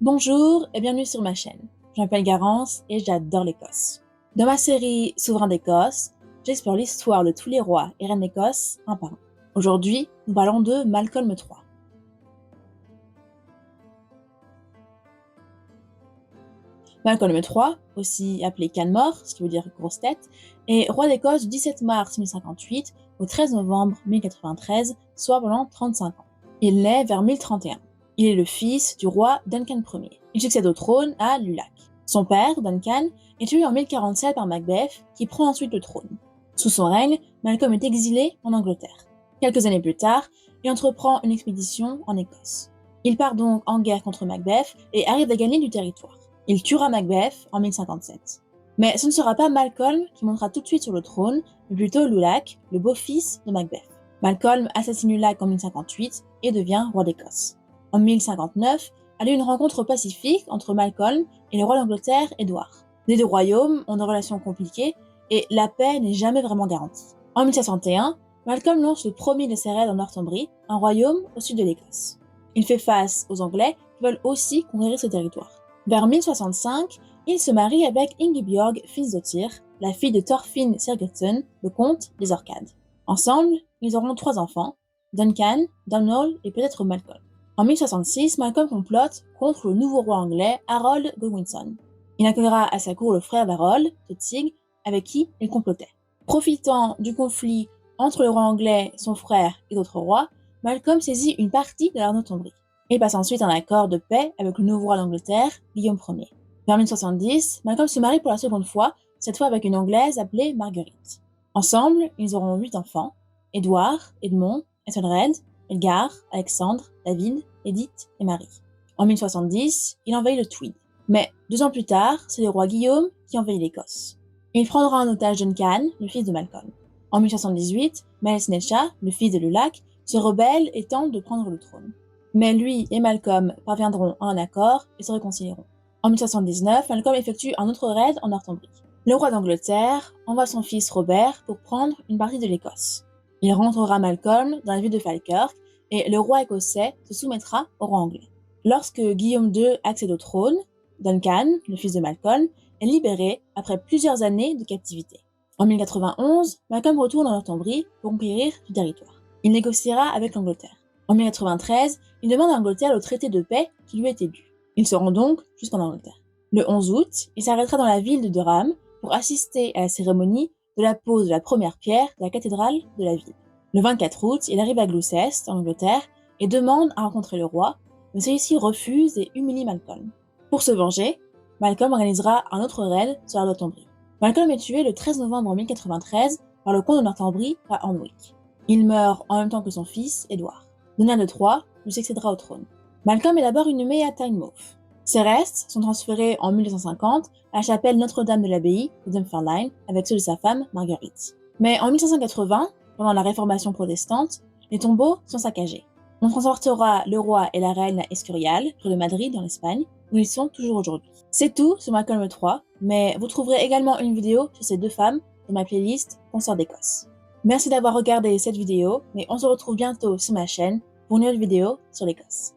Bonjour et bienvenue sur ma chaîne. Je m'appelle Garance et j'adore l'Écosse. Dans ma série Souverain d'Écosse, j'explore l'histoire de tous les rois et reines d'Écosse un par un. Aujourd'hui, nous parlons de Malcolm III. Malcolm III, aussi appelé Canmore, ce qui veut dire grosse tête, est roi d'Écosse du 17 mars 1058 au 13 novembre 1093, soit pendant 35 ans. Il naît vers 1031. Il est le fils du roi Duncan Ier. Il succède au trône à Lulac. Son père, Duncan, est tué en 1047 par Macbeth, qui prend ensuite le trône. Sous son règne, Malcolm est exilé en Angleterre. Quelques années plus tard, il entreprend une expédition en Écosse. Il part donc en guerre contre Macbeth et arrive à gagner du territoire. Il tuera Macbeth en 1057. Mais ce ne sera pas Malcolm qui montera tout de suite sur le trône, mais plutôt Lulac, le beau-fils de Macbeth. Malcolm assassine Lulac en 1058 et devient roi d'Écosse. En 1059, a lieu une rencontre pacifique entre Malcolm et le roi d'Angleterre, Édouard. Les deux royaumes ont des relations compliquées et la paix n'est jamais vraiment garantie. En 1061, Malcolm lance le premier de ses raids en Northumbrie, un royaume au sud de l'Écosse. Il fait face aux Anglais qui veulent aussi conquérir ce territoire. Vers 1065, il se marie avec Ingebjorg Finsdottir, la fille de Thorfinn Sirgeson, le comte des Orcades. Ensemble, ils auront 3 enfants, Duncan, Domhnall et peut-être Malcolm. En 1066, Malcolm complote contre le nouveau roi anglais Harold Godwinson. Il accueillera à sa cour le frère d'Harold, Totsig, avec qui il complotait. Profitant du conflit entre le roi anglais, son frère et d'autres rois, Malcolm saisit une partie de la Northumbrie. Il passe ensuite un accord de paix avec le nouveau roi d'Angleterre, Guillaume Ier. Vers 1070, Malcolm se marie pour la seconde fois, cette fois avec une Anglaise appelée Marguerite. Ensemble, ils auront 8 enfants, Édouard, Edmond, Ethelred, Edgar, Alexandre, David, Edith et Marie. En 1070, il envahit le Tweed. Mais 2 ans plus tard, c'est le roi Guillaume qui envahit l'Écosse. Il prendra en otage Duncan, le fils de Malcolm. En 1078, Maelz Necha, le fils de Lulac, se rebelle et tente de prendre le trône. Mais lui et Malcolm parviendront à un accord et se réconcilieront. En 1079, Malcolm effectue un autre raid en Northumbrie. Le roi d'Angleterre envoie son fils Robert pour prendre une partie de l'Écosse. Il rentrera Malcolm dans la ville de Falkirk et le roi écossais se soumettra au roi anglais. Lorsque Guillaume II accède au trône, Duncan, le fils de Malcolm, est libéré après plusieurs années de captivité. En 1091, Malcolm retourne en Northumbrie pour conquérir du territoire. Il négociera avec l'Angleterre. En 1093, il demande à l'Angleterre le traité de paix qui lui était dû. Il se rend donc jusqu'en Angleterre. Le 11 août, il s'arrêtera dans la ville de Durham pour assister à la cérémonie de la pose de la première pierre de la cathédrale de la ville. Le 24 août, il arrive à Gloucester, en Angleterre, et demande à rencontrer le roi, mais celui-ci refuse et humilie Malcolm. Pour se venger, Malcolm organisera un autre raid sur la Northumbrie. Malcolm est tué le 13 novembre 1093 par le comte de Northumbrie à Hornwick. Il meurt en même temps que son fils, Édouard. Donald III lui succédera au trône. Malcolm est d'abord inhumé à Tynemouth. Ses restes sont transférés en 1250 à la chapelle Notre-Dame de l'Abbaye de Dunfermline avec ceux de sa femme Marguerite. Mais en 1580, pendant la Réformation protestante, les tombeaux sont saccagés. On transportera le roi et la reine à Escurial, près de Madrid, en Espagne, où ils sont toujours aujourd'hui. C'est tout sur Malcolm III, mais vous trouverez également une vidéo sur ces 2 femmes dans ma playlist Consort d'Écosse. Merci d'avoir regardé cette vidéo, mais on se retrouve bientôt sur ma chaîne pour une autre vidéo sur l'Écosse.